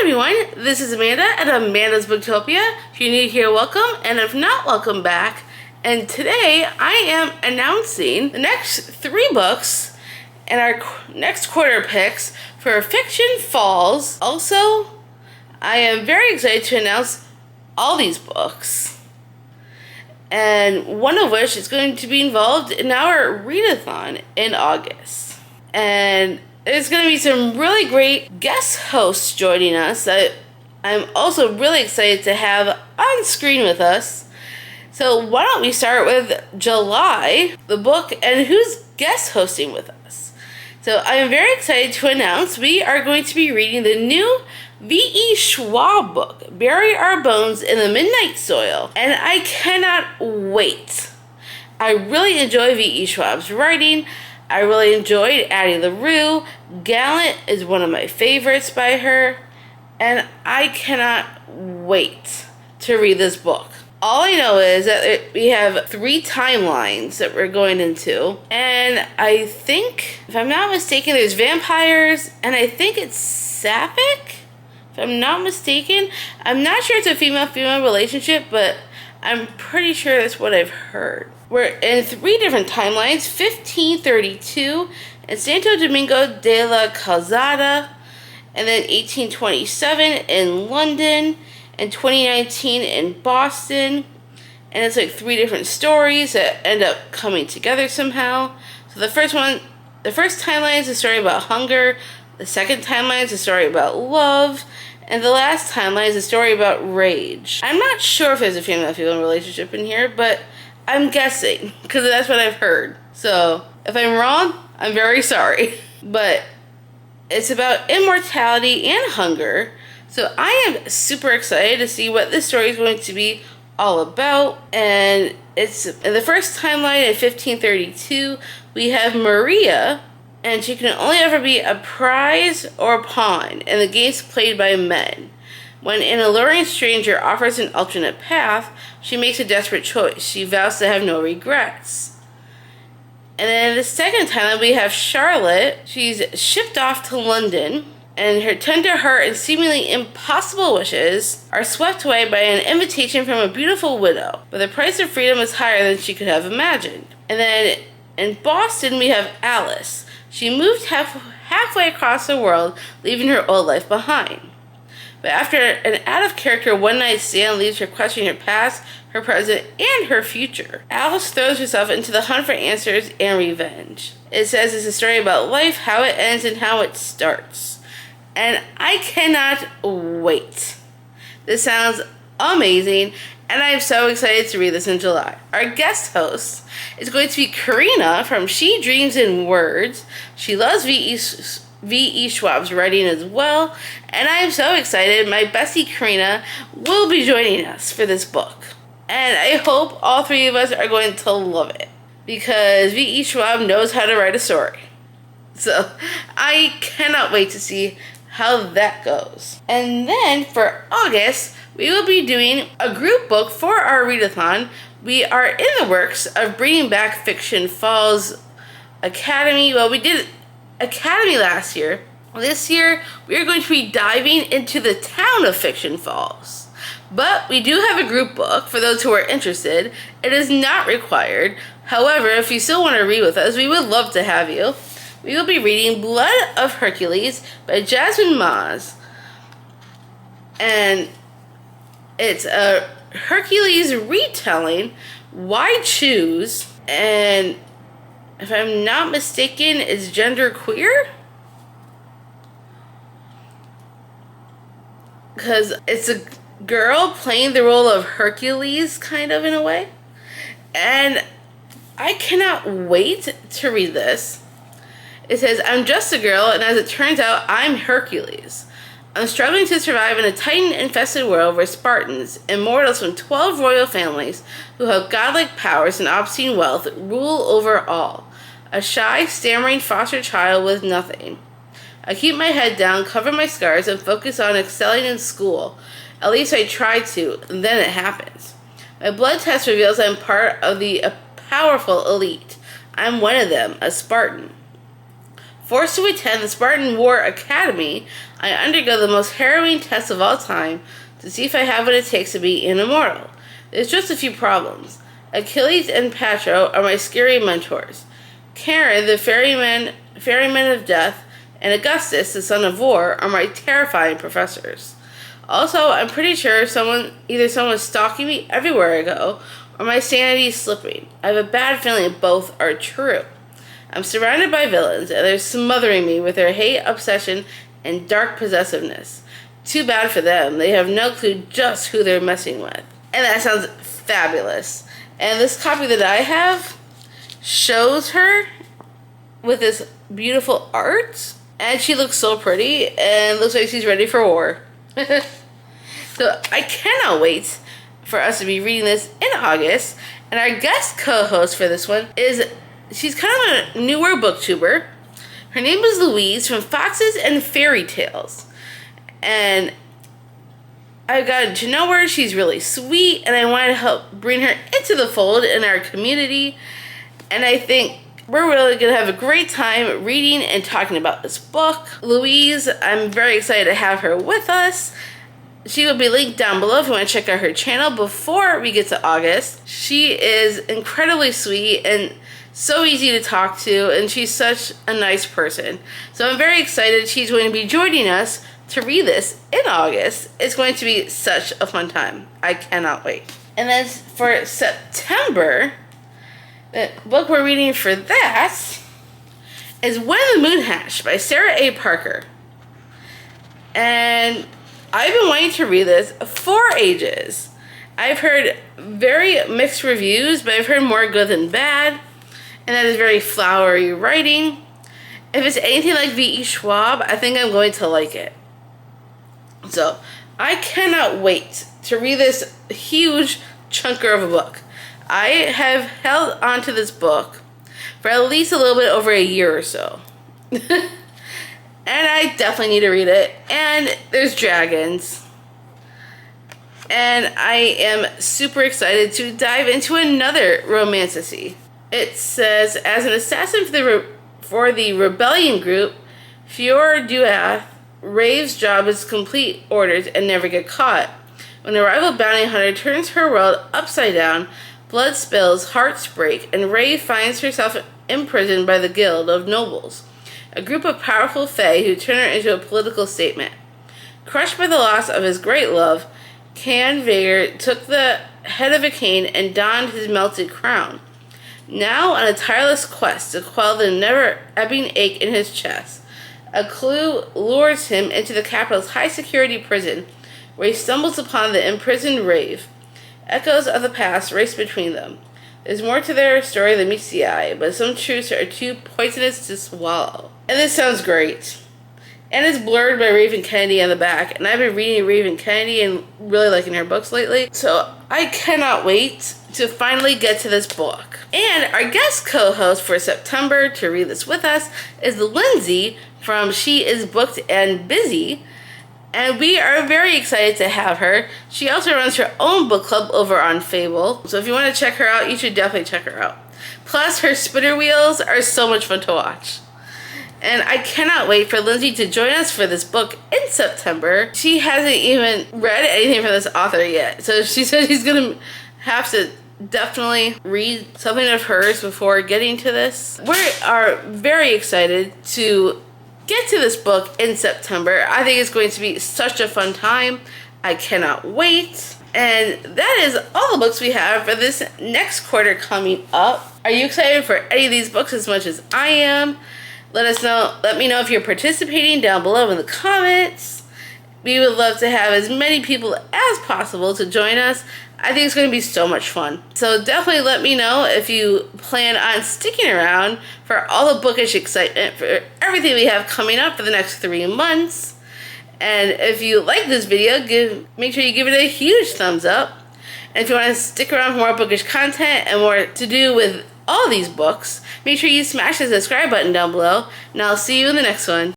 everyone, this is Amanda at Amanda's Booktopia. If you're new here, welcome, and if not, welcome back. And today I am announcing the next 3 books and our next quarter picks for Fiction Falls. Also, I am very excited to announce all these books, and one of which is going to be involved in our readathon in August. And there's going to be some really great guest hosts joining us that I'm also really excited to have on screen with us. So why don't we start with July, the book, and who's guest hosting with us. So I am very excited to announce we are going to be reading the new V.E. Schwab book, Bury Our Bones in the Midnight Soil, and I cannot wait. I really enjoy V.E. Schwab's writing. I really enjoyed Addie LaRue. Gallant is one of my favorites by her, and I cannot wait to read this book. All I know is that we have 3 timelines that we're going into, and I think, if I'm not mistaken, there's vampires, and I think it's sapphic, if I'm not mistaken. I'm not sure it's a female-female relationship, but I'm pretty sure that's what I've heard. We're in 3 different timelines: 1532 in Santo Domingo de la Calzada, and then 1827 in London, and 2019 in Boston. And it's like 3 different stories that end up coming together somehow. So the first timeline is a story about hunger, the second timeline is a story about love, and the last timeline is a story about rage. I'm not sure if there's a female-female relationship in here, but I'm guessing, because that's what I've heard. So, if I'm wrong, I'm very sorry. But it's about immortality and hunger. So I am super excited to see what this story is going to be all about. And it's in the first timeline in 1532, we have Maria, and she can only ever be a prize or a pawn in the games played by men. When an alluring stranger offers an alternate path, she makes a desperate choice. She vows to have no regrets. And then in the second timeline, we have Charlotte. She's shipped off to London, and her tender heart and seemingly impossible wishes are swept away by an invitation from a beautiful widow. But the price of freedom is higher than she could have imagined. And then in Boston, we have Alice. She moved halfway across the world, leaving her old life behind. But after an out-of-character one-night stand leaves her questioning her past, her present, and her future, Alice throws herself into the hunt for answers and revenge. It says it's a story about life, how it ends, and how it starts. And I cannot wait. This sounds amazing, and I'm so excited to read this in July. Our guest host is going to be Karina from She Dreams in Words. She loves V.E. Schwab's writing as well, and I am so excited. My bestie Karina will be joining us for this book, and I hope all 3 of us are going to love it, because V.E. Schwab knows how to write a story. So I cannot wait to see how that goes. And then for August, we will be doing a group book for our readathon. We are in the works of bringing back Fiction Falls Academy. Well, we did Academy last year. This year, we are going to be diving into the town of Fiction Falls. But we do have a group book for those who are interested. It is not required. However, if you still want to read with us, we would love to have you. We will be reading Blood of Hercules by Jasmine Maz. And it's a Hercules retelling. Why choose? And if I'm not mistaken, it's genderqueer? Because it's a girl playing the role of Hercules, kind of, in a way. And I cannot wait to read this. It says, I'm just a girl, and as it turns out, I'm Hercules. I'm struggling to survive in a Titan-infested world where Spartans, immortals from 12 royal families who have godlike powers and obscene wealth, rule over all. A shy, stammering foster child with nothing. I keep my head down, cover my scars, and focus on excelling in school. At least I try to, and then it happens. My blood test reveals I'm part of the powerful elite. I'm one of them, a Spartan. Forced to attend the Spartan War Academy, I undergo the most harrowing test of all time to see if I have what it takes to be an immortal. There's just a few problems. Achilles and Patro are my scary mentors. Charon, the ferryman of death, and Augustus, the son of war, are my terrifying professors. Also, I'm pretty sure someone is stalking me everywhere I go, or my sanity is slipping. I have a bad feeling both are true. I'm surrounded by villains, and they're smothering me with their hate, obsession, and dark possessiveness. Too bad for them. They have no clue just who they're messing with. And that sounds fabulous. And this copy that I have shows her with this beautiful art, and she looks so pretty, and looks like she's ready for war. So I cannot wait for us to be reading this in August. And our guest co-host for this one she's kind of a newer booktuber. Her name is Louise from Foxes and Fairy Tales. And I got to know her. She's really sweet, and I wanted to help bring her into the fold in our community. And I think we're really going to have a great time reading and talking about this book. Louise, I'm very excited to have her with us. She will be linked down below if you want to check out her channel before we get to August. She is incredibly sweet and so easy to talk to, and she's such a nice person. So I'm very excited she's going to be joining us to read this in August. It's going to be such a fun time. I cannot wait. And then for September, the book we're reading for that is When the Moon Hatched by Sarah A. Parker. And I've been wanting to read this for ages. I've heard very mixed reviews, but I've heard more good than bad. And that is very flowery writing. If it's anything like V.E. Schwab, I think I'm going to like it. So, I cannot wait to read this huge chunker of a book. I have held on to this book for at least a little bit over a year or so. And I definitely need to read it. And there's dragons. And I am super excited to dive into another romantasy. It says, as an assassin for the rebellion group, Fiora Duath, Rave's job is complete orders and never get caught. When a rival bounty hunter turns her world upside down, blood spills, hearts break, and Rave finds herself imprisoned by the Guild of Nobles, a group of powerful fae who turn her into a political statement. Crushed by the loss of his great love, Can Vager took the head of a cane and donned his melted crown. Now on a tireless quest to quell the never-ebbing ache in his chest, a clue lures him into the capital's high-security prison, where he stumbles upon the imprisoned Rave. Echoes of the past race between them. There's more to their story than meets the eye, but some truths are too poisonous to swallow. And this sounds great. And it's blurred by Raven Kennedy on the back, and I've been reading Raven Kennedy and really liking her books lately, so I cannot wait to finally get to this book. And our guest co-host for September to read this with us is Lindsay from She Is Booked and Busy, and we are very excited to have her. She also runs her own book club over on Fable, so if you want to check her out, you should definitely check her out. Plus, her spinner wheels are so much fun to watch. And I cannot wait for Lindsay to join us for this book in September. She hasn't even read anything from this author yet, so she said she's going to have to definitely read something of hers before getting to this. We are very excited to get to this book in September. I think it's going to be such a fun time. I cannot wait. And that is all the books we have for this next quarter coming up. Are you excited for any of these books as much as I am? Let me know if you're participating down below in the comments. We would love to have as many people as possible to join us. I think it's going to be so much fun. So definitely let me know if you plan on sticking around for all the bookish excitement for everything we have coming up for the next 3 months. And if you like this video, make sure you give it a huge thumbs up. And if you want to stick around for more bookish content and more to do with all these books, make sure you smash the subscribe button down below. And I'll see you in the next one.